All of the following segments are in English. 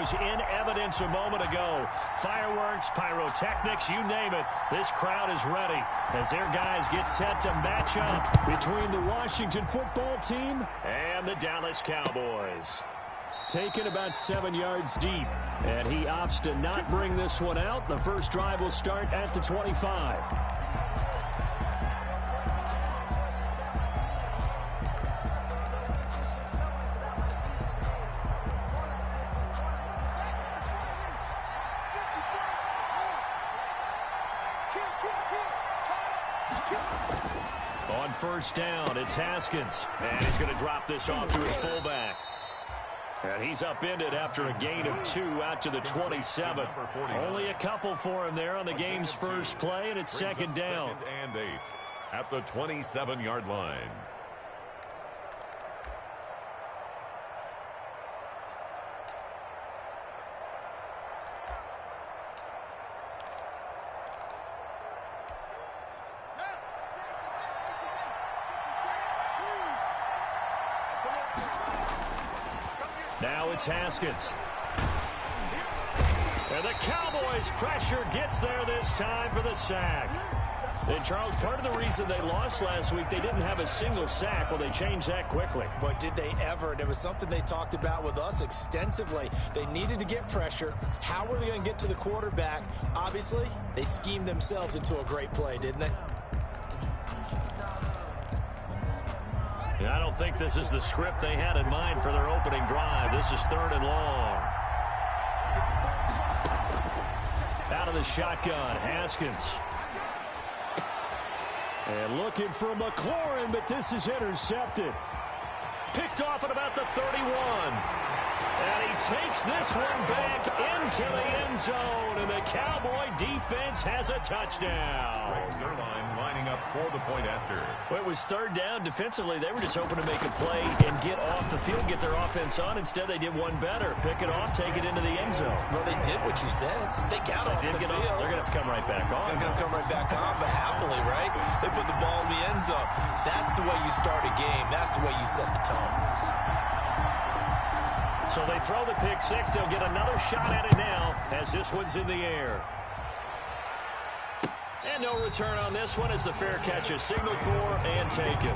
was in evidence a moment ago. Fireworks, pyrotechnics, you name it. This crowd is ready as their guys get set to match up between the Washington football team and the Dallas Cowboys. Taken about 7 yards deep, and he opts to not bring this one out. The first drive will start at the 25. On first down, it's Haskins, and he's going to drop this off to his fullback. And he's upended after a gain of 2 out to the 27. Only a couple for him there on the game's first play, and it's second down. Second and 8 at the 27-yard line. Now it's Haskins. And the Cowboys' pressure gets there this time for the sack. And, Charles, part of the reason they lost last week, they didn't have a single sack. Well, they changed that quickly. But did they ever? And it was something they talked about with us extensively. They needed to get pressure. How were they going to get to the quarterback? Obviously, they schemed themselves into a great play, didn't they? And I don't think this is the script they had in mind for their opening drive. This is 3rd and long. Out of the shotgun, Haskins. And looking for McLaurin, but this is intercepted. Picked off at about the 31. And he takes this one back into the end zone. And the Cowboy defense has a touchdown. Lining up for the point after. Well, it was 3rd down. Defensively, they were just hoping to make a play and get off the field, get their offense on. Instead, they did one better. Pick it off, take it into the end zone. Well, they did what you said. They got off the field. They're going to have to come right back on. They're going to come right back on, but happily, right? They put the ball in the end zone. That's the way you start a game. That's the way you set the tone. So they throw the pick six. They'll get another shot at it now as this one's in the air. And no return on this one as the fair catch is signaled for and taken.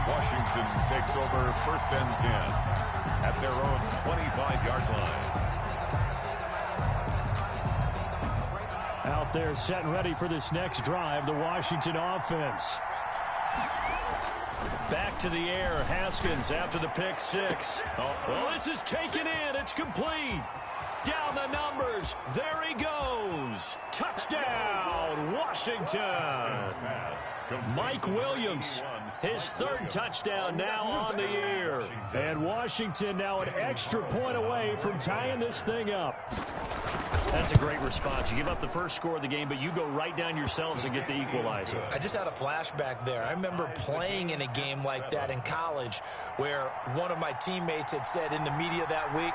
Washington takes over 1st and 10 at their own 25-yard line. Out there set and ready for this next drive, the Washington offense. Back to the air, Haskins after the pick six. Well, this is taken in. It's complete. Down the numbers. There he goes. Touchdown, Washington. Mike Williams, his 3rd touchdown now on the year. And Washington now an extra point away from tying this thing up. That's a great response. You give up the first score of the game, but you go right down yourselves and get the equalizer. I just had a flashback there. I remember playing in a game like that in college where one of my teammates had said in the media that week,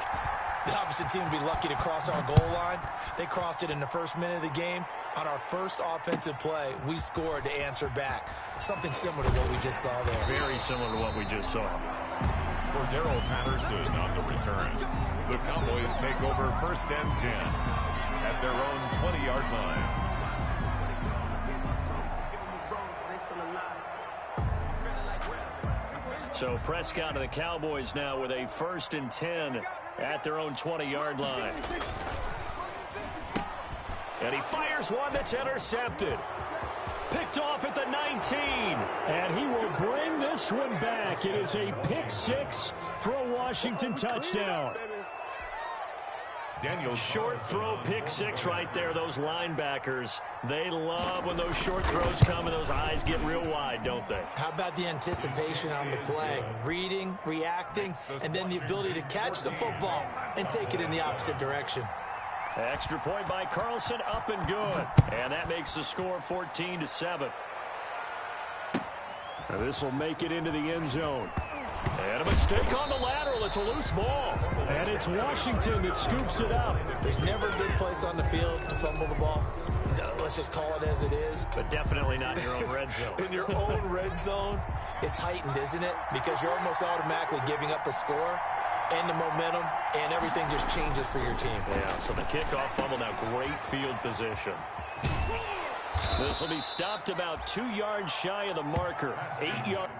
the opposite team would be lucky to cross our goal line. They crossed it in the first minute of the game. On our first offensive play, we scored to answer back. Something similar to what we just saw there. Very similar to what we just saw. For Darrell Patterson on the return. The Cowboys take over 1st and 10 at their own 20-yard line. So Prescott and the Cowboys now with a 1st and 10 at their own 20-yard line. And he fires one that's intercepted. Picked off at the 19. And he will bring this this one back. It is a pick six for a Washington touchdown. Daniel Short throw, pick six right there. Those linebackers, they love when those short throws come and those eyes get real wide, don't they? How about the anticipation on the play? Reading, reacting, and then the ability to catch the football and take it in the opposite direction. Extra point by Carlson, up and good. And that makes the score 14-7. This will make it into the end zone. And a mistake on the lateral. It's a loose ball. And it's Washington that scoops it up. There's never a good place on the field to fumble the ball. Let's just call it as it is. But definitely not in your own red zone. In your own red zone, it's heightened, isn't it? Because you're almost automatically giving up a score and the momentum, and everything just changes for your team. Yeah, so the kickoff fumble, now great field position. This will be stopped about 2 yards shy of the marker. 8 yards.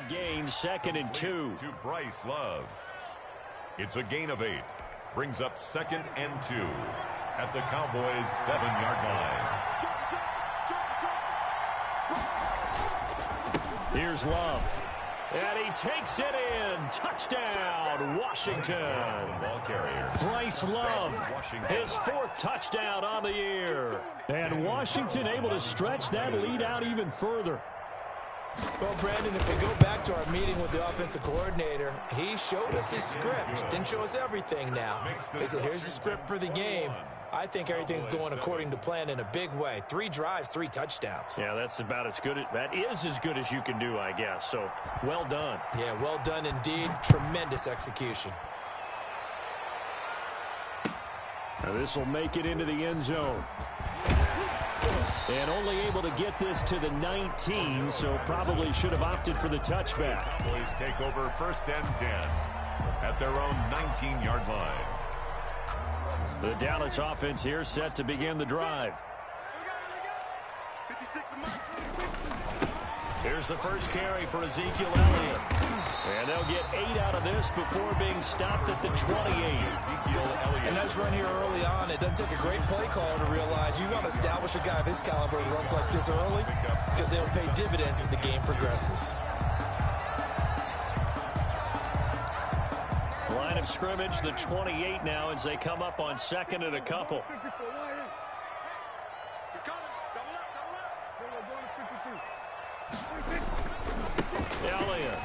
Gain, 2nd and 2. To Bryce Love. It's a gain of 8. Brings up 2nd and 2 at the Cowboys' 7-yard line. Here's Love. And he takes it in. Touchdown, Washington. Ball carrier. Bryce Love, his 4th touchdown on the year. And Washington able to stretch that lead out even further. Well, Brandon, if we go back to our meeting with the offensive coordinator, he showed us his script. Didn't show us everything now. He said, here's the script for the game. I think everything's going according to plan in a big way. 3 drives, 3 touchdowns. Yeah, that's about as good. That is as good as you can do, I guess. So, well done. Yeah, well done indeed. Tremendous execution. Now this will make it into the end zone. And only able to get this to the 19, so probably should have opted for the touchback. Cowboys take over 1st and 10 at their own 19-yard line. The Dallas offense here set to begin the drive. Here's the first carry for Ezekiel Elliott. And they'll get 8 out of this before being stopped at the 28. And nice run here early on. It doesn't take a great play caller to realize you want to establish a guy of his caliber who runs like this early because they'll pay dividends as the game progresses. Line of scrimmage, the 28 now as they come up on 2nd and a couple. Elliott.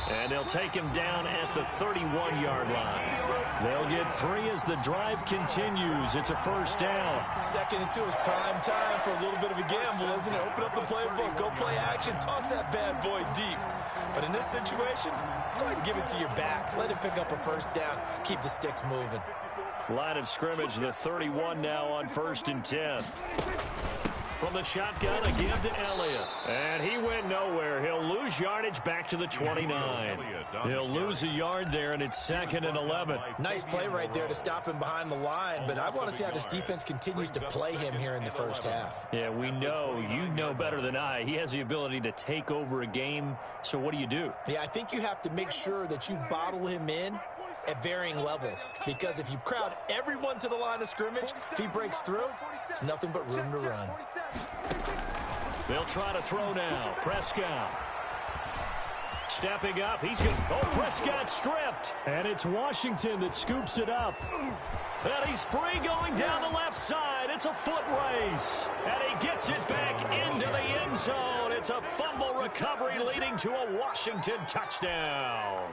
And they'll take him down at the 31-yard line. They'll get 3 as the drive continues. It's a 1st down. 2nd and 2 is prime time for a little bit of a gamble, isn't it? Open up the playbook, go play action, toss that bad boy deep. But in this situation, go ahead and give it to your back. Let him pick up a 1st down. Keep the sticks moving. Line of scrimmage, the 31 now on 1st and 10. From the shotgun, a give to Elliott. And he went nowhere. He'll lose yardage back to the 29. He'll lose a yard there, and it's 2nd and 11. Nice play right there to stop him behind the line, but I want to see how this defense continues to play him here in the 1st half. Yeah, we know. You know better than I. He has the ability to take over a game, so what do? Yeah, I think you have to make sure that you bottle him in at varying levels, because if you crowd everyone to the line of scrimmage, if he breaks through, there's nothing but room to run. They'll try to throw now. Prescott. Stepping up. He's going to... Oh, Prescott stripped. And it's Washington that scoops it up. And he's free going down the left side. It's a foot race. And he gets it back into the end zone. It's a fumble recovery leading to a Washington touchdown.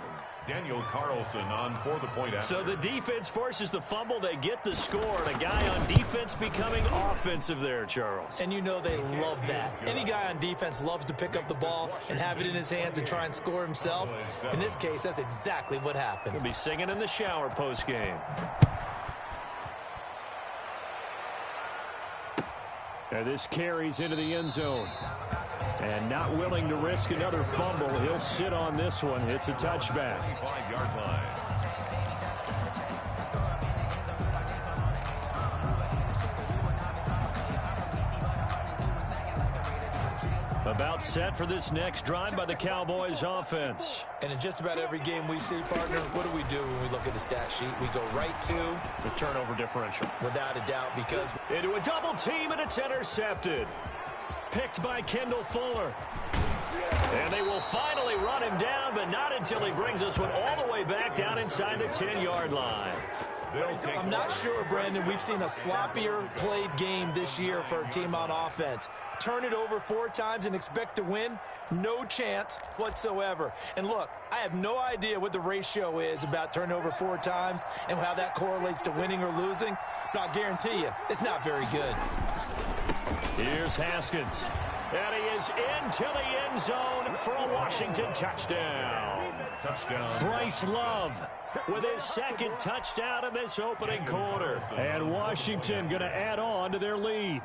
Daniel Carlson on for the point after. So the defense forces the fumble. They get the score. And a guy on defense becoming offensive there, Charles. And you know they love that. Any guy on defense loves to pick up the ball and have it in his hands and try and score himself. In this case, that's exactly what happened. He'll be singing in the shower post-game. And this carries into the end zone. And not willing to risk another fumble. He'll sit on this one. It's a touchback. 5-yard line. About set for this next drive by the Cowboys offense. And in just about every game we see, partner, what do when we look at the stat sheet? We go right to the turnover differential. Without a doubt, because into a double team, and it's intercepted. Picked by Kendall Fuller. And they will finally run him down, but not until he brings us one all the way back down inside the 10-yard line. I'm not sure, Brandon, we've seen a sloppier played game this year for a team on offense. Turn it over 4 times and expect to win? No chance whatsoever. And look, I have no idea what the ratio is about turning over 4 times and how that correlates to winning or losing, but I'll guarantee you, it's not very good. Here's Haskins. And he is into the end zone for a Washington touchdown. Bryce Love with his second touchdown in this opening quarter. And Washington going to add on to their lead.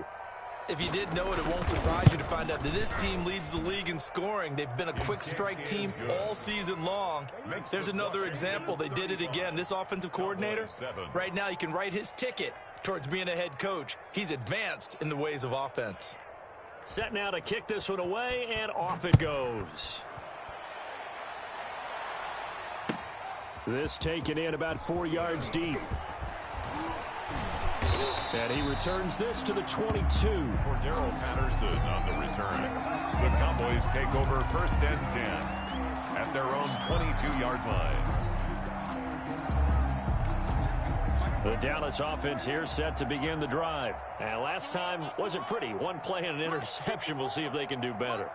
If you didn't know it, it won't surprise you to find out that this team leads the league in scoring. They've been a quick strike team all season long. There's another example. They did it again. This offensive coordinator, right now, you can write his ticket towards being a head coach. He's advanced in the ways of offense. Set now to kick this one away, and off it goes. This taken in about 4 yards deep. And he returns this to the 22. For Darrell Patterson on the return. The Cowboys take over 1st and 10 at their own 22-yard line. The Dallas offense here set to begin the drive. And last time wasn't pretty. One play and an interception. We'll see if they can do better.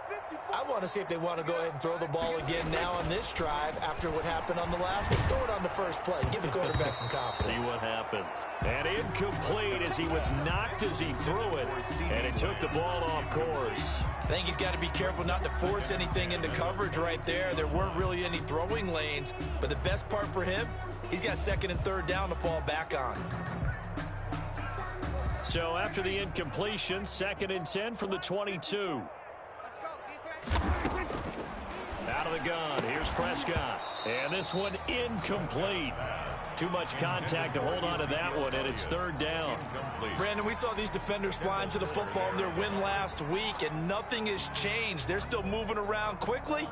I want to see if they want to go ahead and throw the ball again now on this drive after what happened on the last one. Throw it on the first play. Give the quarterback some confidence. See what happens. And incomplete as he was knocked as he threw it. And it took the ball off course. I think he's got to be careful not to force anything into coverage right there. There weren't really any throwing lanes. But the best part for him, he's got 2nd and 3rd down to fall back on. So after the incompletion, 2nd and 10 from the 22. Out of the gun, here's Prescott. And this one incomplete. Too much contact to hold on to that one, and it's 3rd down. Brandon, we saw these defenders flying to the football in their win last week, and nothing has changed. They're still moving around quickly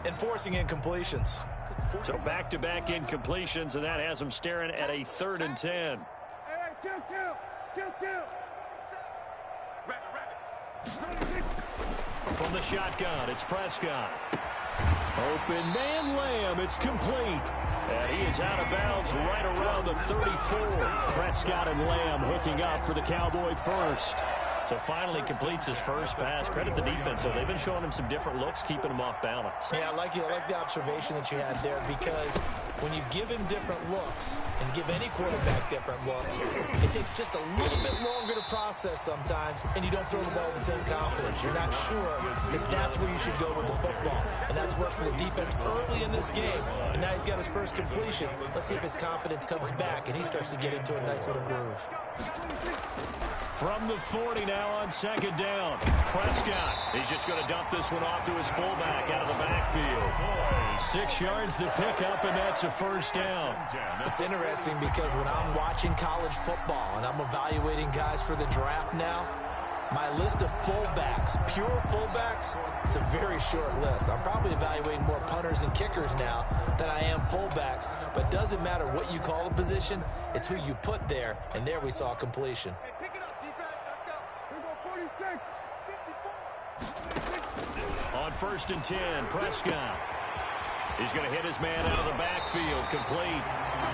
and forcing incompletions. So back-to-back incompletions, and that has them staring at a 3rd and 10. From the shotgun, it's Prescott. Open man, Lamb. It's complete. And he is out of bounds right around the 34. Prescott and Lamb hooking up for the Cowboy first. So finally completes his first pass. Credit the defense, though. They've been showing him some different looks, keeping him off balance. Yeah, I like the observation that you had there, because when you give him different looks and give any quarterback different looks, it takes just a little bit longer to process sometimes, and you don't throw the ball with the same confidence. You're not sure that that's where you should go with the football. And that's worked for the defense early in this game. And now he's got his first completion. Let's see if his confidence comes back and he starts to get into a nice little groove. From the 40 now on 2nd down. Prescott. He's just going to dump this one off to his fullback out of the backfield. 6 yards the pickup, and that's a 1st down. It's interesting because when I'm watching college football and I'm evaluating guys for the draft now, my list of fullbacks, pure fullbacks, it's a very short list. I'm probably evaluating more punters and kickers now than I am fullbacks. But it doesn't matter what you call a position, it's who you put there. And there we saw completion. On 1st and 10, Prescott. He's going to hit his man out of the backfield, complete.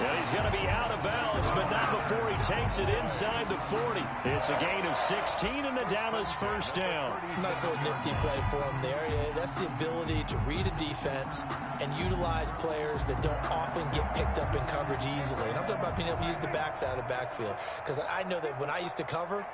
And he's going to be out of bounds, but not before he takes it inside the 40. It's a gain of 16 and the Dallas 1st down. Nice little nifty play for him there. Yeah, that's the ability to read a defense and utilize players that don't often get picked up in coverage easily. And I'm talking about being able to use the backside of the backfield. Because I know that when I used to cover,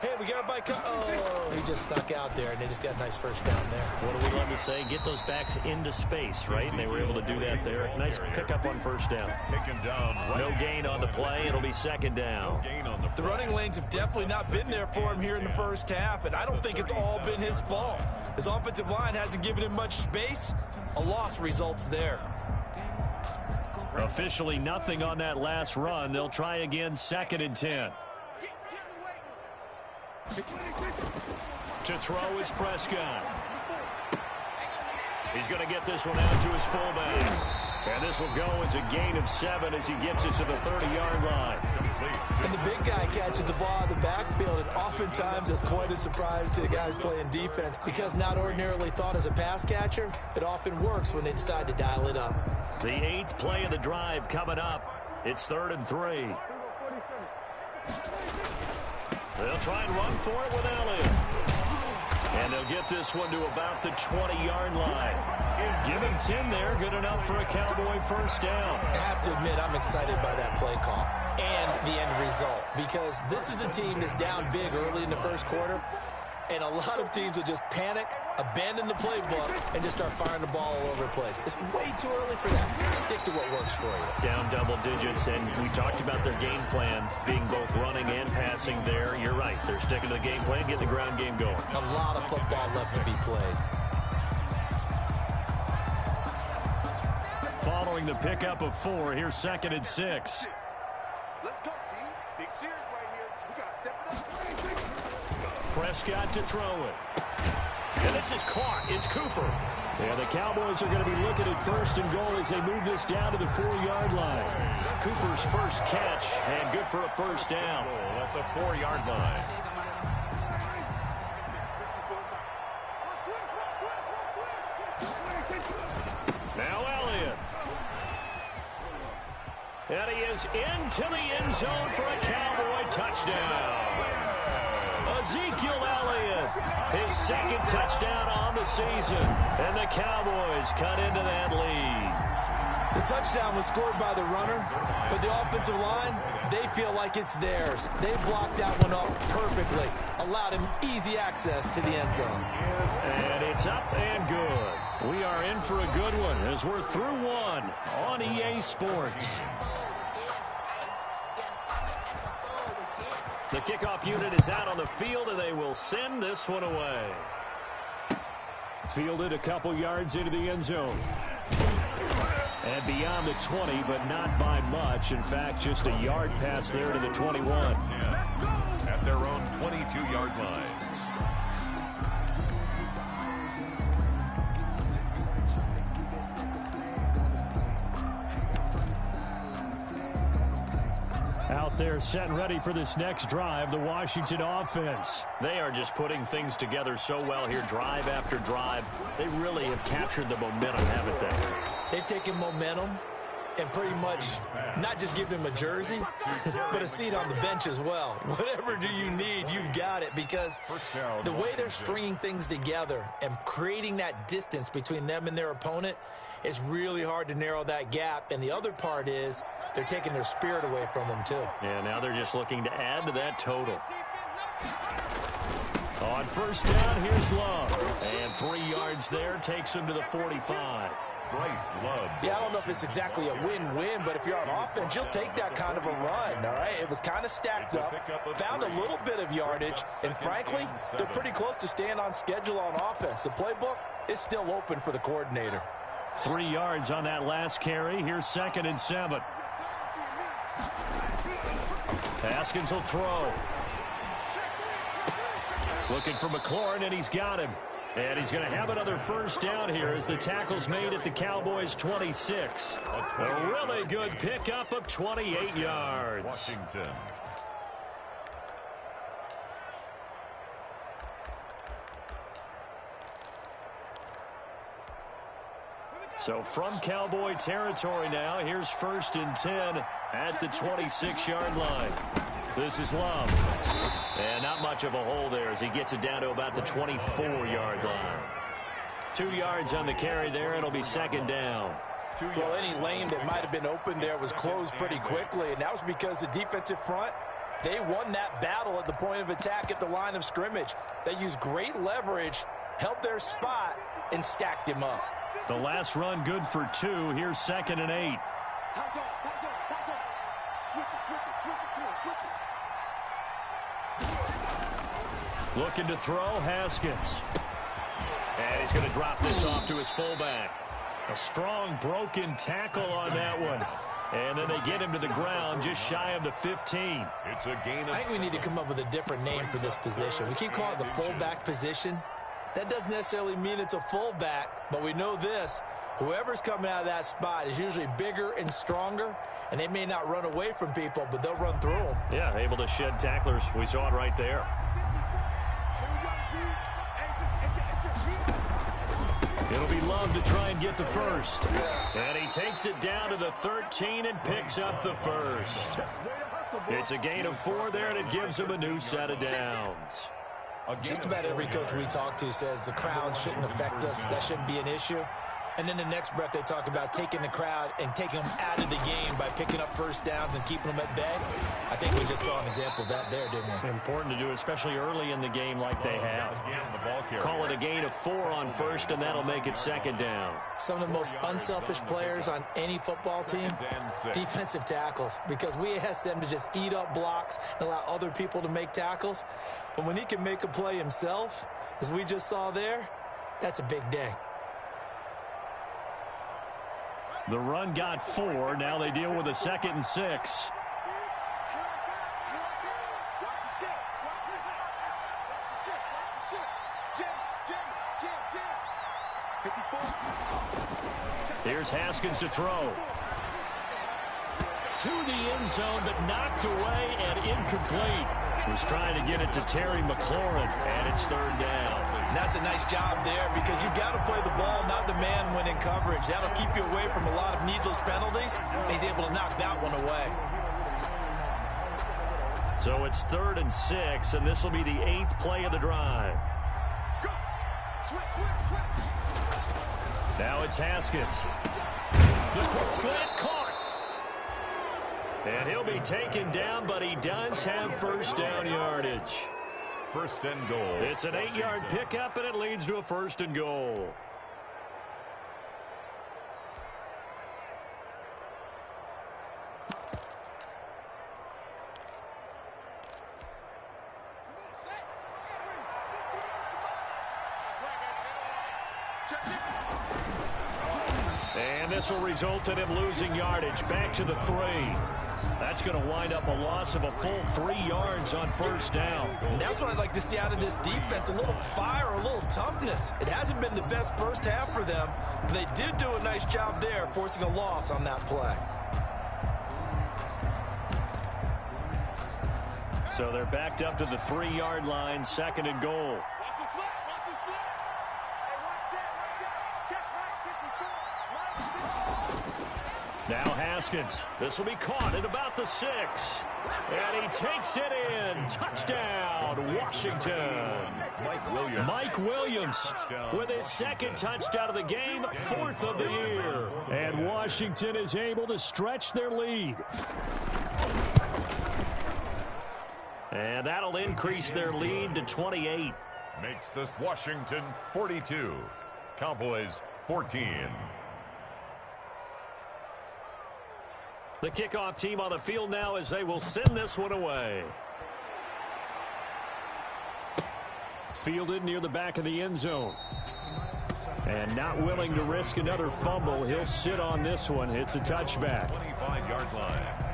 hey, we got a bike. Oh, he just snuck out there, and they just got a nice 1st down there. What do we love to say? Get those backs into space, right? And they were able to do that there. Nice pickup on 1st down. Taken down. No gain on the play. It'll be 2nd down. No gain on the The running lanes have definitely not been there for him here in the first half, and I don't think it's all been his fault. His offensive line hasn't given him much space. A loss results there. Officially nothing on that last run. They'll try again, 2nd and 10. To throw is Prescott. He's going to get this one out to his fullback. And this will go as a gain of 7 as he gets it to the 30-yard line. And the big guy catches the ball out of the backfield, and oftentimes it's quite a surprise to the guys playing defense because not ordinarily thought as a pass catcher, it often works when they decide to dial it up. The 8th play of the drive coming up. It's 3rd and 3. They'll try and run for it with Elliott. And they'll get this one to about the 20-yard line. Give him 10 there, good enough for a Cowboy first down. I have to admit, I'm excited by that play call and the end result because this is a team that's down big early in the first quarter, and a lot of teams will just panic, abandon the playbook, and just start firing the ball all over the place. It's way too early for that. Stick to what works for you. Down double digits, and we talked about their game plan being both running and passing there. You're right. They're sticking to the game plan, getting the ground game going. A lot of football left to be played. Following the pickup of 4, here's 2nd and 6. Let's go, D. Big series right here. We got to step it up. Prescott to throw it. And this is caught. It's Cooper. And the Cowboys are going to be looking at 1st and goal as they move this down to the 4-yard line. Cooper's first catch, and good for a first down. At the 4-yard line. Now Elliott. And he is into the end zone for a Cowboy touchdown. Ezekiel Elliott, his 2nd touchdown on the season. And the Cowboys cut into that lead. The touchdown was scored by the runner, but the offensive line, they feel like it's theirs. They blocked that one up perfectly, allowed him easy access to the end zone. And it's up and good. We are in for a good one as we're through one on EA Sports. The kickoff unit is out on the field, and they will send this one away. Fielded a couple yards into the end zone. And beyond the 20, but not by much. In fact, just a yard pass there to the 21. At their own 22-yard line. Out there set and ready for this next drive, the Washington offense. They are just putting things together so well here, drive after drive. They really have captured the momentum, haven't they? They've taken momentum and pretty much not just give them a jersey, but a seat on the bench as well. Whatever do you need, you've got it, because the way they're stringing things together and creating that distance between them and their opponent, it's really hard to narrow that gap. And the other part is they're taking their spirit away from them, too. Yeah, now they're just looking to add to that total. On first down, here's Love. And 3 yards there, takes him to the 45. Bryce Love. Yeah, I don't know if it's exactly a win-win, but if you're on offense, you'll take that kind of a run, all right? It was kind of stacked up, found a little bit of yardage, and frankly, they're pretty close to staying on schedule on offense. The playbook is still open for the coordinator. 3 yards on that last carry. Here's 2nd and 7. Haskins will throw. Looking for McLaurin, and he's got him. And he's going to have another first down here as the tackle's made at the Cowboys' 26. A really good pickup of 28 yards. Washington. So from Cowboy territory now, here's 1st and 10 at the 26-yard line. This is Love. And not much of a hole there as he gets it down to about the 24-yard line. 2 yards on the carry there. It'll be 2nd down. Well, any lane that might have been open there was closed pretty quickly, and that was because the defensive front, they won that battle at the point of attack at the line of scrimmage. They used great leverage, held their spot, and stacked him up. The last run good for 2. Here's 2nd and 8. Looking to throw, Haskins. And he's going to drop this off to his fullback. A strong broken tackle on that one. And then they get him to the ground just shy of the 15. It's a gain of I think we need to come up with a different name for this position. We keep calling it the fullback position. That doesn't necessarily mean it's a fullback, but we know this. Whoever's coming out of that spot is usually bigger and stronger, and they may not run away from people, but they'll run through them. Yeah, able to shed tacklers. We saw it right there. It'll be Love to try and get the first. And he takes it down to the 13 and picks up the first. It's a gain of 4 there, and it gives him a new set of downs. Just about every coach we talk to says the crowd shouldn't affect us. That shouldn't be an issue. And then the next breath they talk about taking the crowd and taking them out of the game by picking up first downs and keeping them at bay. I think we just saw an example of that there, didn't we? Important to do, especially early in the game like they have. Call it a gain of 4 on first, and that'll make it second down. Some of the most unselfish players on any football team, defensive tackles, because we ask them to just eat up blocks and allow other people to make tackles. But when he can make a play himself, as we just saw there, that's a big day. The run got 4. Now they deal with a 2nd and 6. Here's Haskins to throw. To the end zone, but knocked away and incomplete. Was trying to get it to Terry McLaurin, and it's 3rd down. And that's a nice job there because you've got to play the ball, not the man when in coverage. That'll keep you away from a lot of needless penalties, and he's able to knock that one away. So it's 3rd and 6, and this will be the 8th play of the drive. Now it's Haskins. The quick slant caught. And he'll be taken down, but he does have first down yardage. 1st and goal. It's an 8-yard pickup, and it leads to a 1st and goal. And this will result in him losing yardage. Back to the 3. That's going to wind up a loss of a full 3 yards on first down. And that's what I'd like to see out of this defense, a little fire, a little toughness. It hasn't been the best first half for them, but they did do a nice job there, forcing a loss on that play. So they're backed up to the 3-yard line, 2nd and goal. Now Haskins. This will be caught at about the 6. And he takes it in. Touchdown, Washington. Mike Williams with his 2nd touchdown of the game, 4th of the year. And Washington is able to stretch their lead. And that'll increase their lead to 28. Makes this Washington 42. Cowboys 14. The kickoff team on the field now as they will send this one away. Fielded near the back of the end zone. And not willing to risk another fumble. He'll sit on this one. It's a touchback. 25-yard line.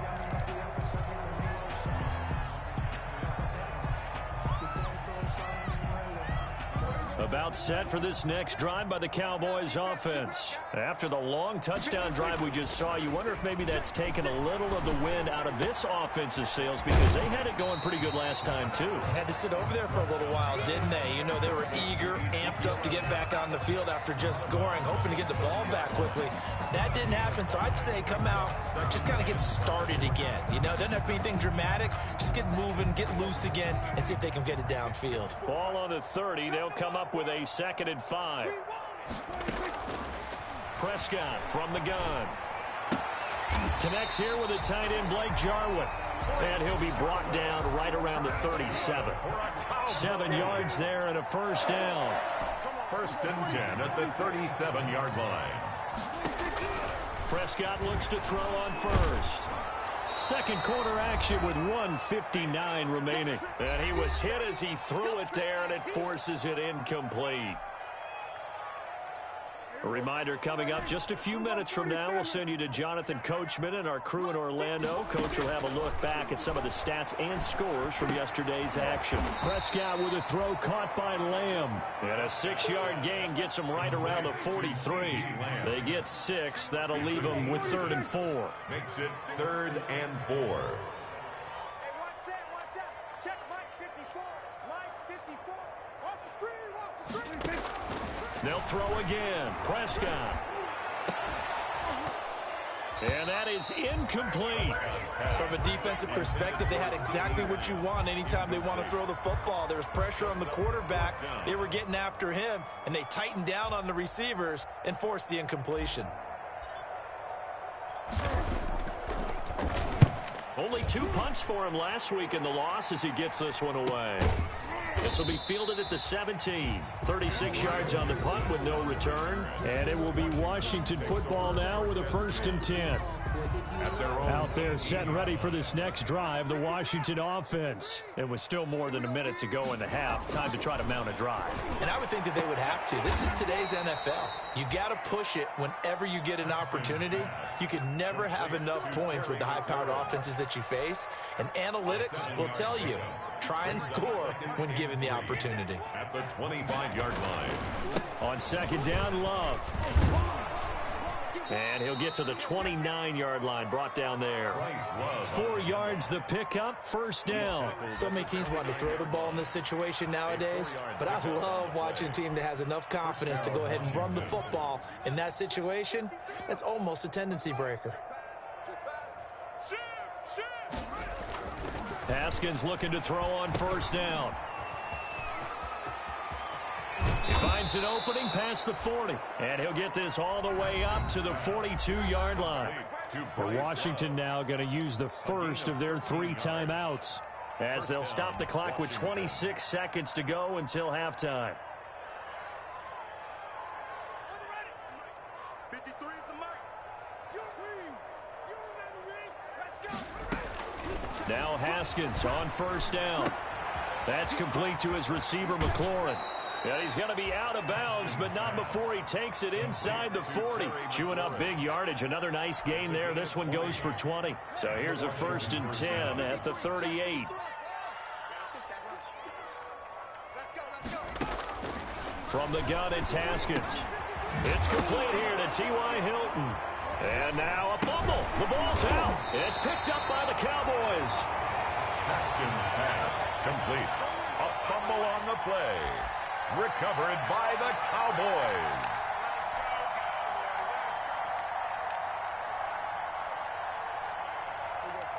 About set for this next drive by the Cowboys offense. After the long touchdown drive we just saw, you wonder if maybe that's taken a little of the wind out of this offensive sails because they had it going pretty good last time too. Had to sit over there for a little while, didn't they? You know, they were eager, amped up to get back on the field after just scoring, hoping to get the ball back quickly. That didn't happen, so I'd say come out, just kind of get started again. You know, it doesn't have to be anything dramatic. Just get moving, get loose again, and see if they can get it downfield. Ball on the 30. They'll come up with a 2nd and 5. Prescott from the gun. Connects here with a tight end, Blake Jarwin. And he'll be brought down right around the 37. 7 yards there and a first down. 1st and 10 at the 37-yard line. Prescott looks to throw on first. Second quarter action with 1:59 remaining. And he was hit as he threw it there, and it forces it incomplete. A reminder coming up just a few minutes from now, we'll send you to Jonathan Coachman and our crew in Orlando. Coach will have a look back at some of the stats and scores from yesterday's action. Prescott with a throw caught by Lamb. And a 6-yard gain gets them right around the 43. They get 6. That'll leave them with 3rd and 4. Makes it 3rd and 4. Hey, watch that. Check Mike 54. Mike 54. Watch the screen. They'll throw again. Prescott. And that is incomplete. From a defensive perspective, they had exactly what you want anytime they want to throw the football. There was pressure on the quarterback. They were getting after him, and they tightened down on the receivers and forced the incompletion. Only 2 punts for him last week in the loss as he gets this one away. This will be fielded at the 17. 36 yards on the punt with no return. And it will be Washington football now with a 1st and 10. Out there set and ready for this next drive, the Washington offense. It was still more than a minute to go in the half. Time to try to mount a drive. And I would think that they would have to. This is today's NFL. You got to push it whenever you get an opportunity. You can never have enough points with the high-powered offenses that you face. And analytics will tell you, try and score when given the opportunity. At the 25-yard line. On 2nd down, Love. And he'll get to the 29-yard line, brought down there. 4 yards the pickup, 1st down. So many teams want to throw the ball in this situation nowadays, but I love watching a team that has enough confidence to go ahead and run the football in that situation. That's almost a tendency breaker. Haskins looking to throw on 1st down. He finds an opening past the 40. And he'll get this all the way up to the 42-yard line. Washington now going to use the first of their 3 timeouts as they'll stop the clock with 26 seconds to go until halftime. 53 is the mic. Let's go. Now Haskins on 1st down. That's complete to his receiver, McLaurin. Yeah, he's going to be out of bounds, but not before he takes it inside the 40. Chewing up big yardage. Another nice gain there. This one goes for 20. So here's a 1st and 10 at the 38. From the gun, it's Haskins. It's complete here to T.Y. Hilton. And now a fumble. The ball's out. It's picked up by the Cowboys. Haskins pass complete. A fumble on the play. Recovered by the Cowboys.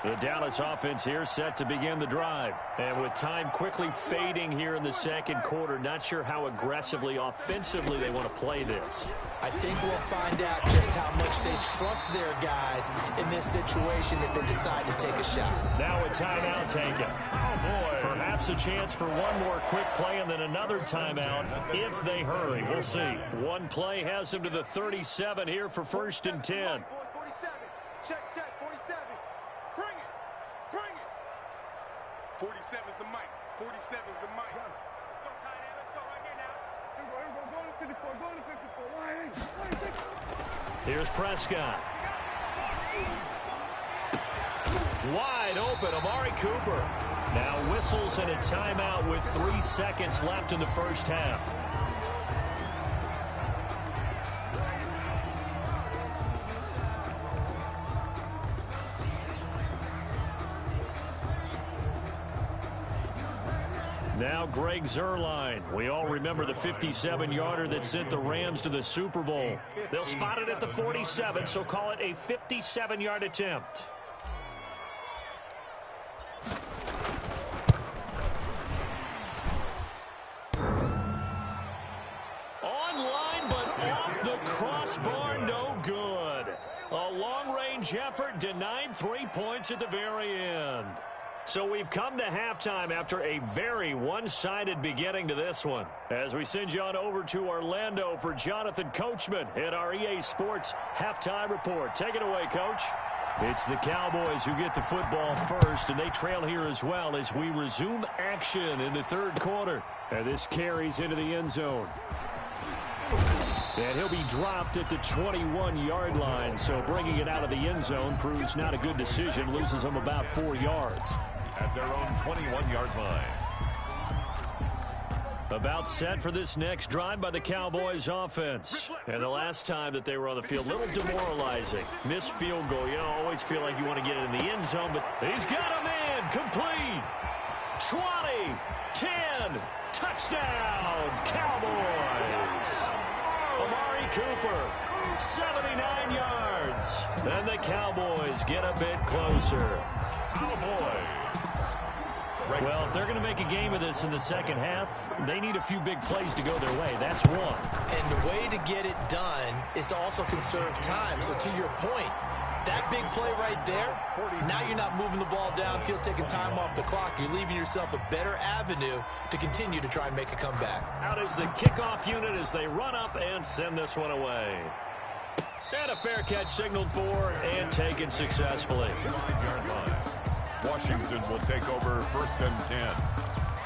The Dallas offense here set to begin the drive. And with time quickly fading here in the 2nd quarter, not sure how aggressively, offensively they want to play this. I think we'll find out just how much they trust their guys in this situation if they decide to take a shot. Now a timeout taken. Oh, boy. Perhaps a chance for one more quick play and then another timeout if they hurry. We'll see. One play has them to the 37 here for 1st and 10. 47. Check, 47. Bring it. 47 is the mic. 47 is the mic. Let's go, tight end. Let's go right here now. Here we go. Go to 54. Go to 54. Here's Prescott. Wide open, Amari Cooper. Now whistles and a timeout with 3 seconds left in the 1st half. Now Greg Zuerlein. We all remember the 57-yarder that sent the Rams to the Super Bowl. They'll spot it at the 47, so call it a 57-yard attempt. Online, but off the crossbar, no good. A long-range effort denied 3 points at the very end. So we've come to halftime after a very one-sided beginning to this one. As we send you on over to Orlando for Jonathan Coachman at our EA Sports Halftime Report. Take it away, Coach. It's the Cowboys who get the football first, and they trail here as well as we resume action in the third quarter. And this carries into the end zone. And he'll be dropped at the 21-yard line, so bringing it out of the end zone proves not a good decision, loses them about 4 yards. At their own 21-yard line. About set for this next drive by the Cowboys offense. And the last time that they were on the field, a little demoralizing. Missed field goal. You know, always feel like you want to get it in the end zone, but he's got him in. Complete. 20, 10, touchdown, Cowboys. Amari Cooper, 79 yards. And the Cowboys get a bit closer. Cowboys. Well, if they're going to make a game of this in the second half, they need a few big plays to go their way. That's one. And the way to get it done is to also conserve time. So to your point, that big play right there, now you're not moving the ball downfield, taking time off the clock. You're leaving yourself a better avenue to continue to try and make a comeback. Out is the kickoff unit as they run up and send this one away. And a fair catch signaled for and taken successfully. 5-yard line. Washington will take over 1st and 10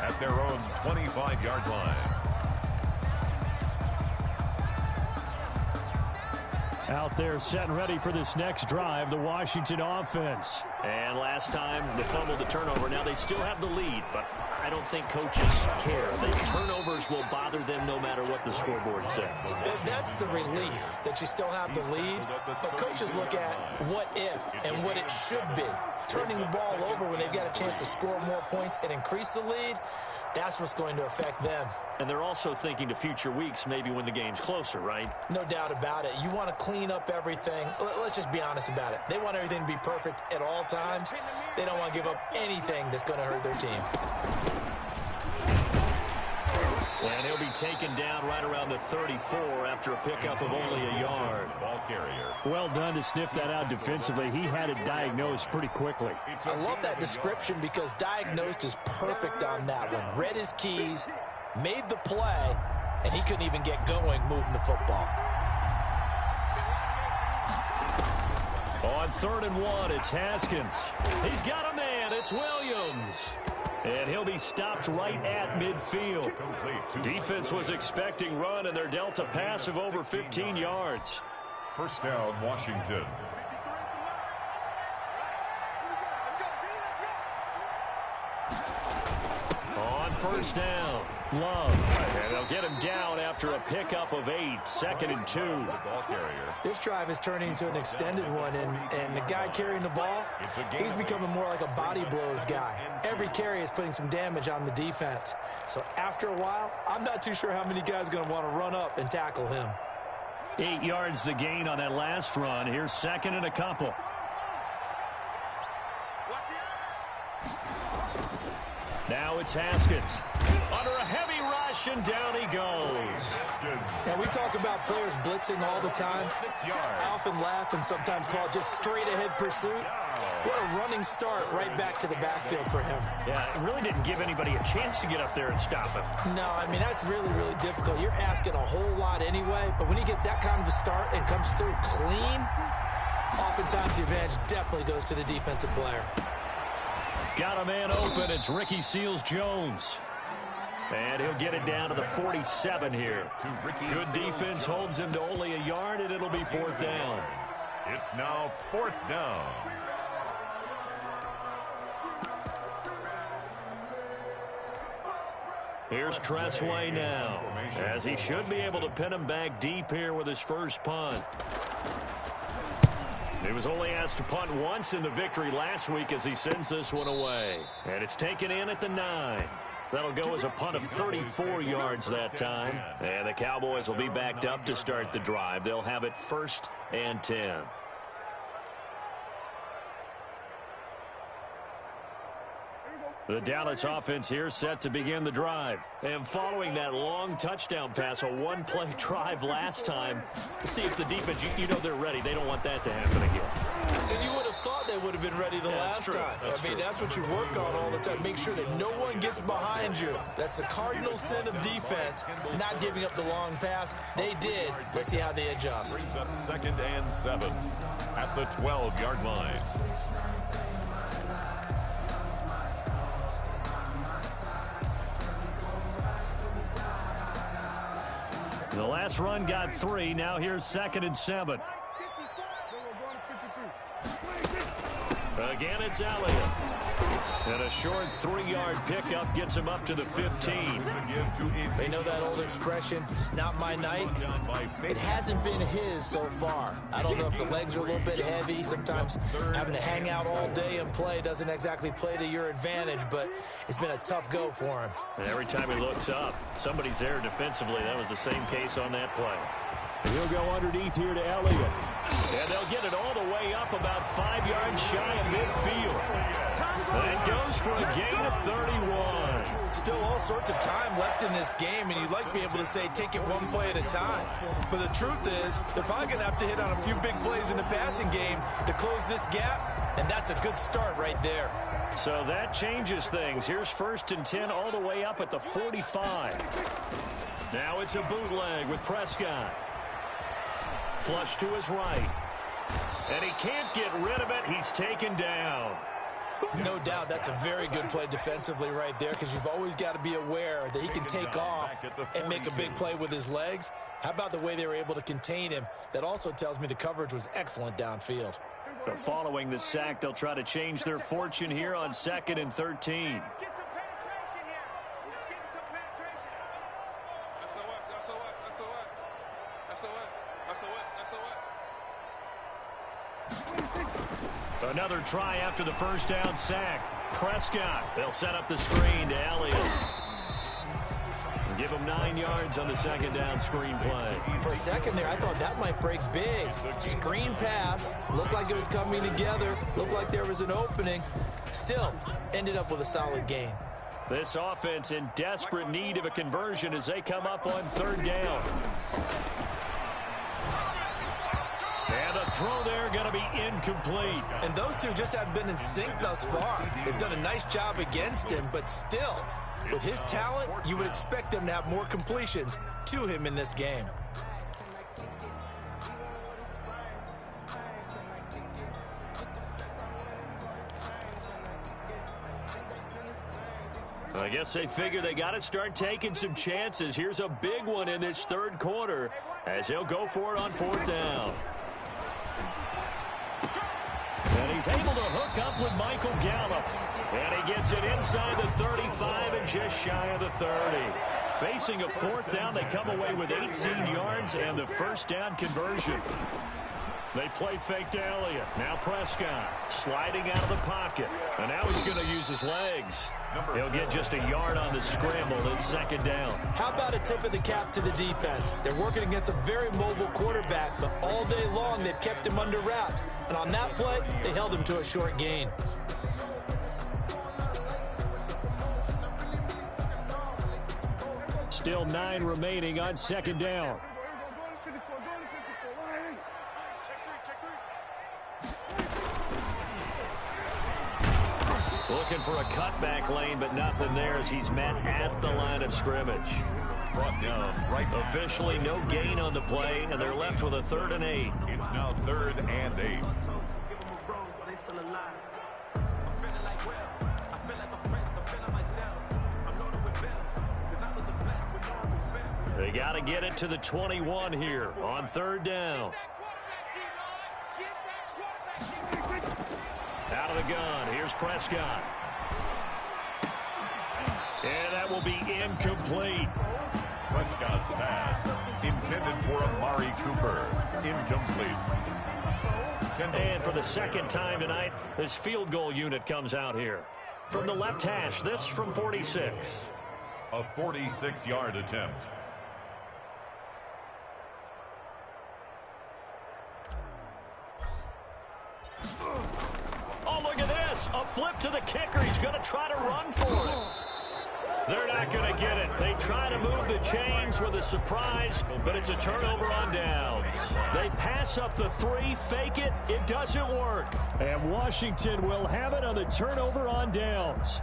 at their own 25-yard line. Out there set and ready for this next drive, the Washington offense. And last time, they fumbled the turnover. Now they still have the lead, but I don't think coaches care. The turnovers will bother them no matter what the scoreboard says. That's the relief that you still have the lead, but coaches look at what if and what it should be. Turning the ball over when they've got a chance to score more points and increase the lead, that's what's going to affect them. And they're also thinking to future weeks, maybe when the game's closer, right? No doubt about it. You want to clean up everything. Let's just be honest about it. They want everything to be perfect at all times. They don't want to give up anything that's going to hurt their team. And he'll be taken down right around the 34 after a pickup of only a yard. Ball carrier. Well done to sniff that out defensively. He had it diagnosed pretty quickly. I love that description because diagnosed is perfect on that one. Read his keys, made the play, and he couldn't even get going moving the football. On 3rd and 1, it's Haskins. He's got a man. It's Williams. And he'll be stopped right at midfield. Defense was expecting run, and they're dealt a pass of over 15 yards. 1st down, Washington. On 1st down, Love. And they'll get him down after a pickup of 8, 2nd and 2. Ball carrier. This drive is turning into an extended one, and the guy carrying the ball, he's becoming more like a body blows guy. Every carry is putting some damage on the defense. So after a while, I'm not too sure how many guys are going to want to run up and tackle him. 8 yards the gain on that last run. Here's 2nd and a couple. Now it's Haskins. Under a heavy rush, and down he goes. And we talk about players blitzing all the time. 6 yards. I often laugh and sometimes call it just straight-ahead pursuit. What a running start right back to the backfield for him. Yeah, it really didn't give anybody a chance to get up there and stop him. No, I mean, that's really, really difficult. You're asking a whole lot anyway, but when he gets that kind of a start and comes through clean, oftentimes the advantage definitely goes to the defensive player. Got a man open. It's Ricky Seals-Jones. And he'll get it down to the 47 here. Good defense holds him to only a yard, and it'll be 4th down. It's now 4th down. Here's Tressway now, as he should be able to pin him back deep here with his first punt. He was only asked to punt once in the victory last week as he sends this one away. And it's taken in at the 9. That'll go as a punt of 34 yards that time. And the Cowboys will be backed up to start the drive. They'll have it 1st and 10. The Dallas offense here set to begin the drive. And following that long touchdown pass, a one-play drive last time, to see if the defense, you know they're ready. They don't want that to happen again. And you would have thought they would have been ready the last time. That's what you work on all the time. Make sure that no one gets behind you. That's the cardinal sin of defense, not giving up the long pass. They did. Let's see how they adjust. Brings up 2nd and 7 at the 12-yard line. The last run got 3. Now here's 2nd and 7. Again, it's Elliott. And a short 3-yard pickup gets him up to the 15. They know that old expression, it's not my night. It hasn't been his so far. I don't know if the legs are a little bit heavy. Sometimes having to hang out all day and play doesn't exactly play to your advantage, but it's been a tough go for him. And every time he looks up, somebody's there defensively. That was the same case on that play. And he'll go underneath here to Elliott. And they'll get it all the way up about 5 yards shy of midfield. And it goes for a gain of 31. Still all sorts of time left in this game, and you'd like to be able to say take it one play at a time. But the truth is, they're probably going to have to hit on a few big plays in the passing game to close this gap, and that's a good start right there. So that changes things. Here's 1st and 10 all the way up at the 45. Now it's a bootleg with Prescott. Flush to his right. And he can't get rid of it. He's taken down. No doubt that's a very good play defensively right there, because you've always got to be aware that he can take off and make a big play with his legs. How about the way they were able to contain him? That also tells me the coverage was excellent downfield. So following the sack, they'll try to change their fortune here on 2nd and 13. Another try after the first down sack. Prescott, they'll set up the screen to Elliott. Give him 9 yards on the 2nd down screen play. For a second there, I thought that might break big. Screen pass, looked like it was coming together, looked like there was an opening. Still, ended up with a solid gain. This offense in desperate need of a conversion as they come up on 3rd down. And the throw there going to be incomplete. And those two just haven't been in sync thus far. They've done a nice job against him, but still, with his talent, you would expect them to have more completions to him in this game. I guess they figure they got to start taking some chances. Here's a big one in this 3rd quarter as he'll go for it on 4th down. And he's able to hook up with Michael Gallup. And he gets it inside the 35 and just shy of the 30. Facing a 4th down, they come away with 18 yards and the 1st down conversion. They play fake to Elliott. Now Prescott sliding out of the pocket. And now he's going to use his legs. He'll get just a yard on the scramble. It's 2nd down. How about a tip of the cap to the defense? They're working against a very mobile quarterback, but all day long they've kept him under wraps. And on that play, they held him to a short gain. Still 9 remaining on 2nd down. Looking for a cutback lane, but nothing there as he's met at the line of scrimmage. Brought down right. Officially no gain on the play, and they're left with a 3rd and 8. It's now 3rd and 8. They got to get it to the 21 here on 3rd down. Out of the gun, here's Prescott. And that will be incomplete. Prescott's pass intended for Amari Cooper. Incomplete. And for the 2nd time tonight, this field goal unit comes out here. From the left hash, this from 46. A 46-yard attempt. Oh, look at this. this. A flip to the kicker. He's going to try to run for it. They're not going to get it. They try to move the chains with a surprise, but it's a turnover on downs. They pass up the 3, fake it. It doesn't work. And Washington will have it on the turnover on downs.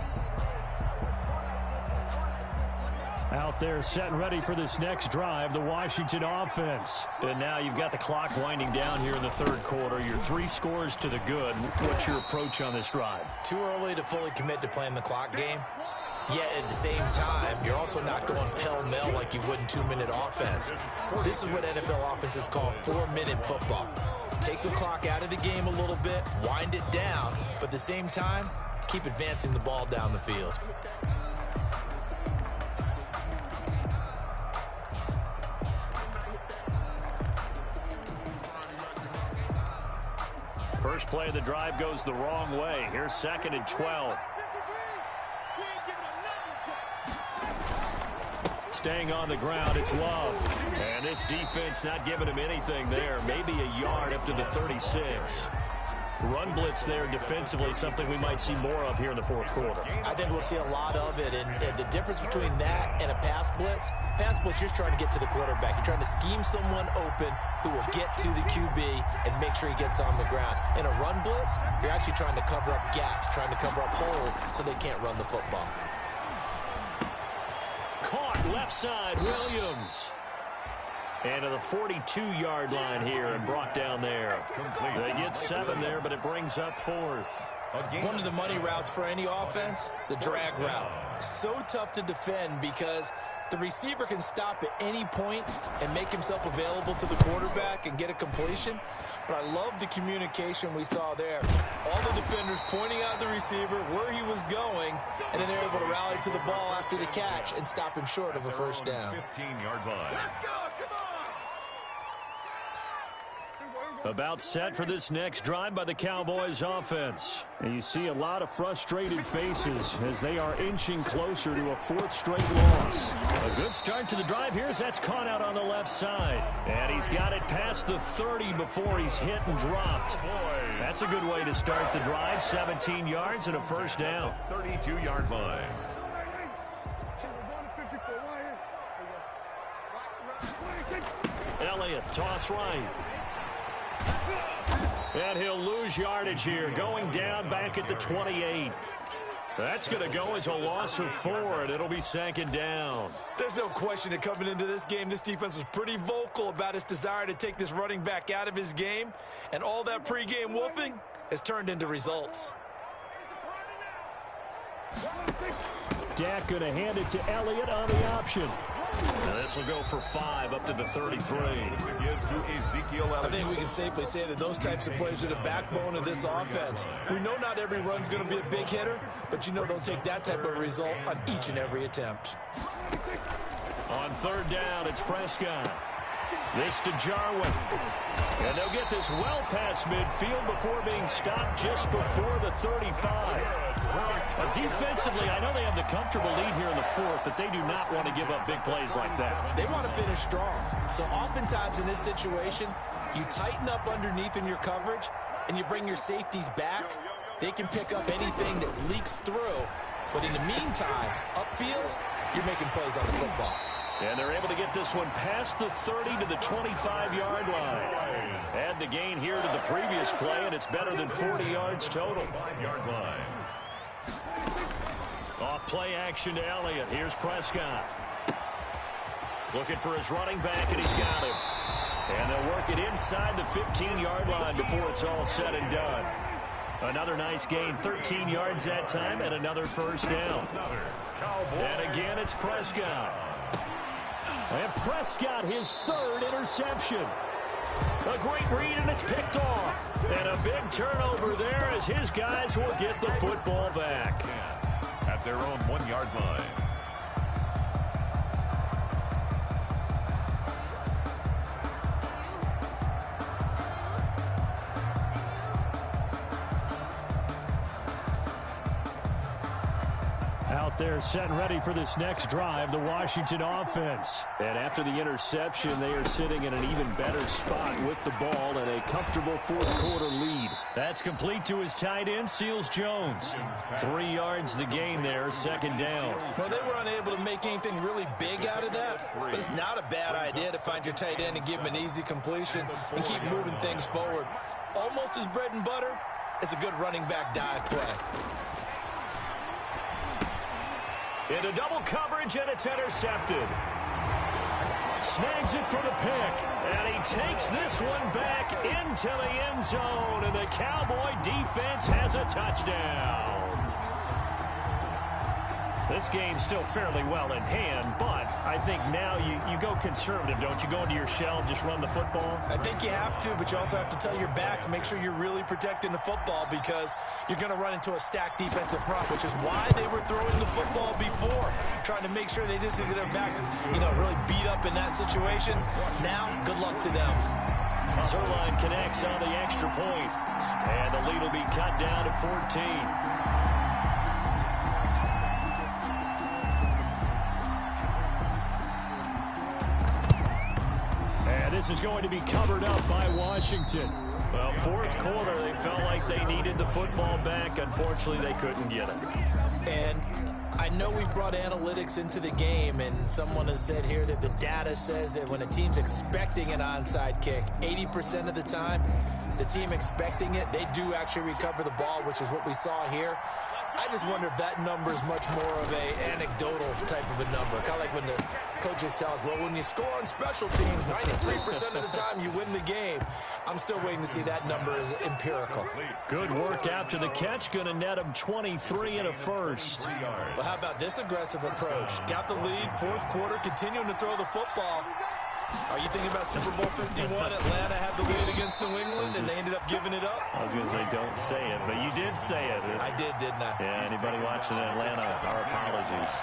Out there set and ready for this next drive, the Washington offense. And now you've got the clock winding down here in the third quarter. You're 3 scores to the good. What's your approach on this drive? Too early to fully commit to playing the clock game. Yet at the same time, you're also not going pell-mell like you would in 2-minute offense. This is what NFL offenses call 4-minute football. Take the clock out of the game a little bit, wind it down, but at the same time, keep advancing the ball down the field. First play of the drive goes the wrong way. Here's 2nd and 12. Staying on the ground, it's Love. And this defense not giving him anything there. Maybe a yard up to the 36. Run blitz there defensively, something we might see more of here in the fourth quarter. I think we'll see a lot of it, and the difference between that and a pass blitz, you're trying to get to the quarterback. You're trying to scheme someone open who will get to the QB and make sure he gets on the ground. In a run blitz, you're actually trying to cover up gaps, trying to cover up holes so they can't run the football. Caught left side, Williams. And to the 42-yard line here and brought down there. They get 7 there, but it brings up 4th. One of the money routes for any offense, the drag route. So tough to defend because the receiver can stop at any point and make himself available to the quarterback and get a completion. But I love the communication we saw there. All the defenders pointing out the receiver, where he was going, and then they're able to rally to the ball after the catch and stop him short of a first down. 15-yard line. Let's go, come on! About set for this next drive by the Cowboys offense. And you see a lot of frustrated faces as they are inching closer to a 4th straight loss. A good start to the drive. That's caught out on the left side. And he's got it past the 30 before he's hit and dropped. That's a good way to start the drive. 17 yards and a first down. 32-yard line. Elliott, toss right. And he'll lose yardage here, going down back at the 28. That's going to go as a loss of 4, and it'll be 2nd down. There's no question that coming into this game, this defense was pretty vocal about its desire to take this running back out of his game, and all that pregame wolfing has turned into results. Dak going to hand it to Elliott on the option. Now this will go for 5 up to the 33. I think we can safely say that those types of plays are the backbone of this offense. We know not every run's going to be a big hitter, but you know they'll take that type of result on each and every attempt. On 3rd down, it's Prescott. This to Jarwin. And they'll get this well past midfield before being stopped just before the 35. Defensively, I know they have the comfortable lead here in the 4th, but they do not want to give up big plays like that. They want to finish strong. So oftentimes in this situation, you tighten up underneath in your coverage, and you bring your safeties back. They can pick up anything that leaks through. But in the meantime, upfield, you're making plays on the football. And they're able to get this one past the 30 to the 25-yard line. Add the gain here to the previous play, and it's better than 40 yards total. 5-yard line. Off play action to Elliott. Here's Prescott. Looking for his running back, and he's got him. And they'll work it inside the 15-yard line before it's all said and done. Another nice gain, 13 yards that time, and another first down. And again, it's Prescott. And Prescott, his 3rd interception. A great read, and it's picked off. And a big turnover there as his guys will get the football back. At their own 1-yard line. Out They're set and ready for this next drive, the Washington offense. And after the interception, they are sitting in an even better spot with the ball and a comfortable fourth-quarter lead. That's complete to his tight end, Seals-Jones. 3 yards the gain there, second down. Well, they were unable to make anything really big out of that, but it's not a bad idea to find your tight end and give him an easy completion and keep moving things forward. Almost as bread and butter as a good running back dive play. Into double coverage, and it's intercepted. Snags it for the pick, and he takes this one back into the end zone, and the Cowboy defense has a touchdown. This game's still fairly well in hand, but I think now you go conservative, don't you? Go into your shell, just run the football? I think you have to, but you also have to tell your backs, make sure you're really protecting the football because you're going to run into a stacked defensive front, which is why they were throwing the football before, trying to make sure they just get their backs, really beat up in that situation. Now, good luck to them. Zerline connects on the extra point, and the lead will be cut down to 14. This is going to be covered up by Washington. Well, fourth quarter, they felt like they needed the football back. Unfortunately, they couldn't get it. And I know we brought analytics into the game, and someone has said here that the data says that when a team's expecting an onside kick, 80% of the time, the team expecting it, they do actually recover the ball, which is what we saw here. I just wonder if that number is much more of a anecdotal type of a number. Kind of like when the coaches tell us, well, when you score on special teams, 93% of the time you win the game. I'm still waiting to see that number as empirical. Good work after the catch. Going to net him 23 and a first. Well, how about this aggressive approach? Got the lead, fourth quarter, continuing to throw the football. Are you thinking about Super Bowl 51? Atlanta had the lead against New England, and they ended up giving it up? I was going to say, don't say it, but you did say it. I did, didn't I? Yeah, anybody watching Atlanta, our apologies.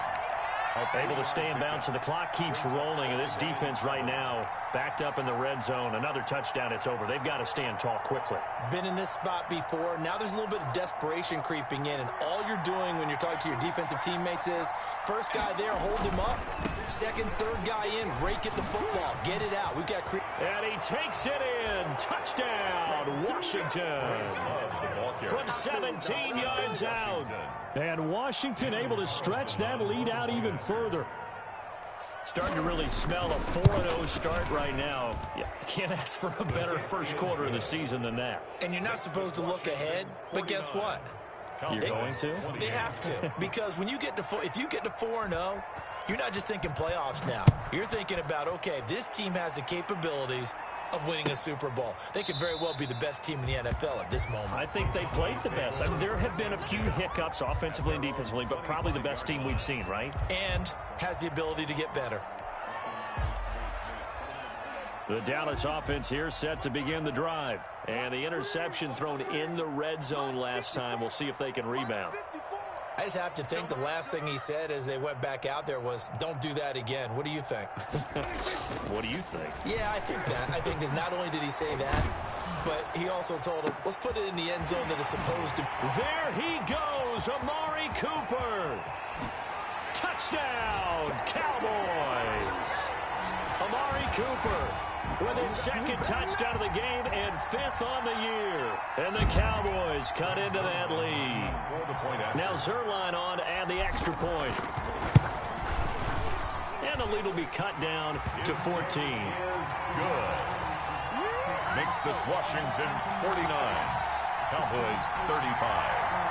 Able to stay in bounds, so the clock keeps rolling, and this defense right now backed up in the red zone. Another touchdown, it's over. They've got to stand tall quickly. Been in this spot before. Now there's a little bit of desperation creeping in, and all you're doing when you're talking to your defensive teammates is first guy there, hold him up. Second, third guy in, rake at the football. Get it out. We've got... And he takes it in. Touchdown, Washington. From 17 yards out. And Washington able to stretch that lead out even further. Starting to really smell a 4-0 start right now. You can't ask for a better first quarter of the season than that. And you're not supposed to look ahead, but guess what? You're going to? They have to. Because when you get to if you get to 4-0, you're not just thinking playoffs now. You're thinking about, okay, this team has the capabilities of winning a Super Bowl. They could very well be the best team in the NFL at this moment. I think they played the best. I mean, there have been a few hiccups offensively and defensively, but probably the best team we've seen, right? And has the ability to get better. The Dallas offense here set to begin the drive. And the interception thrown in the red zone last time. We'll see if they can rebound. I just have to think the last thing he said as they went back out there was, don't do that again. What do you think? What do you think? Yeah, I think that. I think that not only did he say that, but he also told him, let's put it in the end zone that it's supposed to. There he goes, Amari Cooper. Touchdown, Cowboys. Amari Cooper with his second touchdown of the game and fifth on the year. And the Cowboys cut into that lead. Now Zerline on to add the extra point. And the lead will be cut down to 14. Good. Makes this Washington 49. Cowboys 35.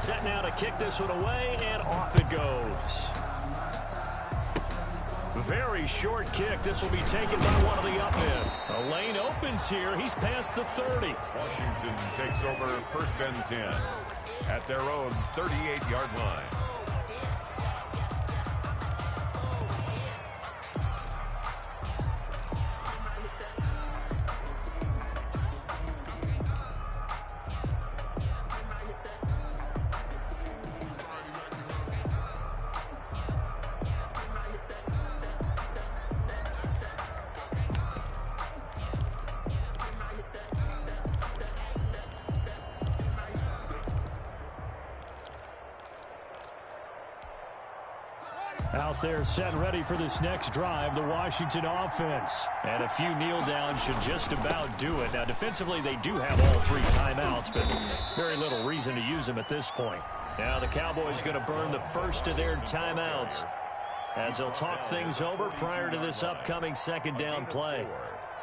Set now to kick this one away, and off it goes. Very short kick. This will be taken by one of the up men. A lane opens here. He's past the 30. Washington takes over first and 10 at their own 38-yard line. Out there set and ready for this next drive, the Washington offense. And a few kneel downs should just about do it. Now, defensively, they do have all 3 timeouts, but very little reason to use them at this point. Now the Cowboys going to burn the first of their timeouts as they'll talk things over prior to this upcoming second down play.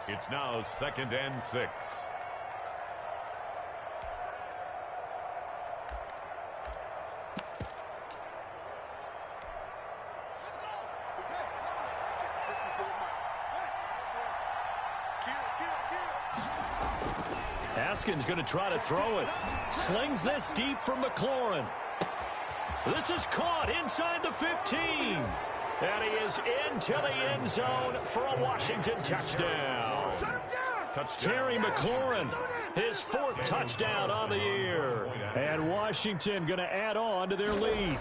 It's now 2nd and 6. Haskins going to try to throw it. Slings this deep from McLaurin. This is caught inside the 15. And he is into the end zone for a Washington touchdown. Terry McLaurin, his 4th touchdown on the year. And Washington going to add on to their lead.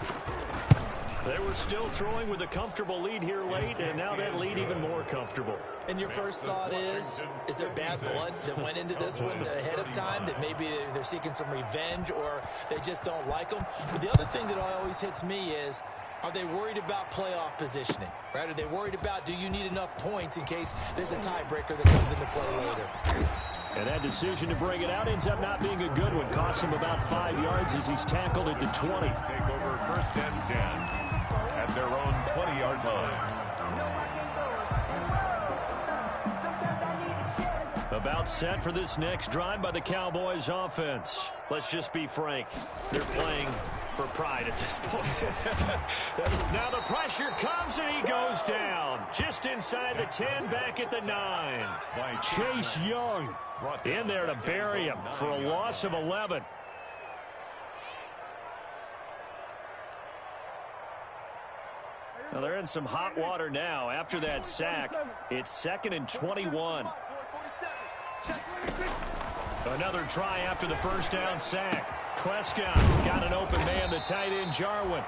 They were still throwing with a comfortable lead here late, and now that lead even more comfortable. And your first thought is there bad blood that went into this one ahead of time, that maybe they're seeking some revenge or they just don't like them? But the other thing that always hits me is, are they worried about playoff positioning? Right? Are they worried about, do you need enough points in case there's a tiebreaker that comes into play later? And that decision to bring it out ends up not being a good one. Costs him about 5 yards as he's tackled at the 20. Take over 1st and 10 at their own 20-yard line. About set for this next drive by the Cowboys offense. Let's just be frank. They're playing for pride at this point. Now the pressure comes and he goes down. Just inside the 10, back at the 9. Chase Young in there to bury him for a loss of 11. Well, they're in some hot water now. After that sack, it's 2nd and 21. Another try after the first down sack. Prescott got an open man, the tight end Jarwin.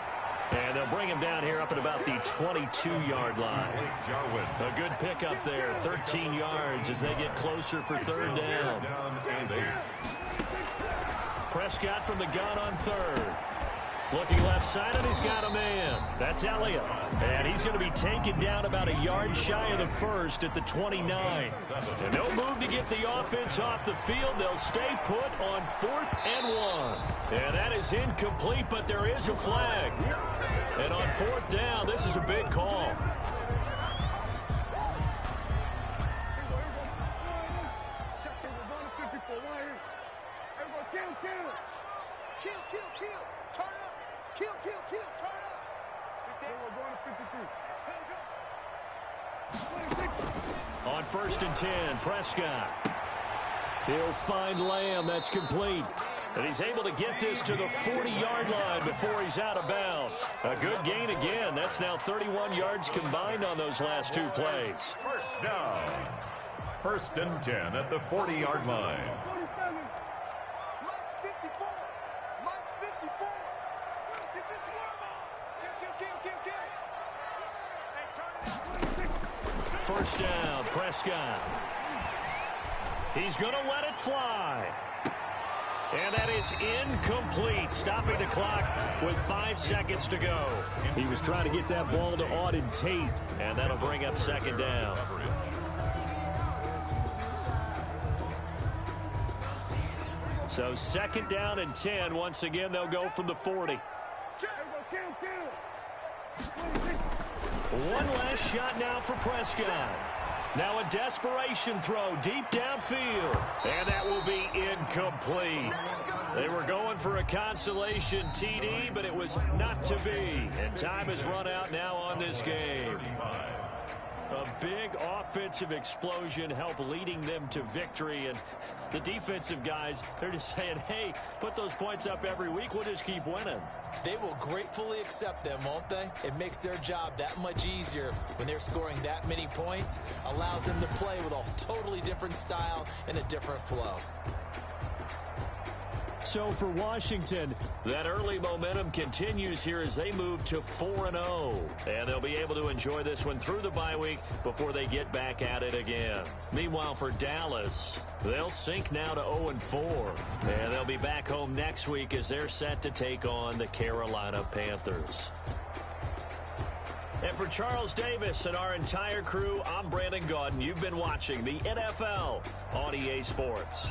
And they'll bring him down here up at about the 22-yard line. A good pickup there, 13 yards as they get closer for 3rd down. Prescott from the gun on 3rd. Looking left side, and he's got a man. That's Elliott. And he's going to be taken down about a yard shy of the 1st at the 29. And no move to get the offense off the field. They'll stay put on 4th and 1. And that is incomplete, but there is a flag. And on 4th down, this is a big call. On 1st and 10, Prescott. He'll find Lamb. That's complete. And he's able to get this to the 40-yard line before he's out of bounds. A good gain again. That's now 31 yards combined on those last 2 plays. 1st down. 1st and 10 at the 40-yard line. First down, Prescott. He's going to let it fly. And that is incomplete, stopping the clock with 5 seconds to go. He was trying to get that ball to Auden Tate, and that'll bring up 2nd down. So 2nd down and 10. Once again, they'll go from the 40. One last shot now for Prescott. Now a desperation throw deep downfield. And that will be incomplete. They were going for a consolation TD, but it was not to be. And time has run out now on this game. A big offensive explosion helped leading them to victory. And the defensive guys, they're just saying, hey, put those points up every week. We'll just keep winning. They will gratefully accept them, won't they? It makes their job that much easier when they're scoring that many points. Allows them to play with a totally different style and a different flow. So for Washington, that early momentum continues here as they move to 4-0. And they'll be able to enjoy this one through the bye week before they get back at it again. Meanwhile, for Dallas, they'll sink now to 0-4. And they'll be back home next week as they're set to take on the Carolina Panthers. for Charles Davis and our entire crew, I'm Brandon Gaudin. You've been watching the NFL on EA Sports.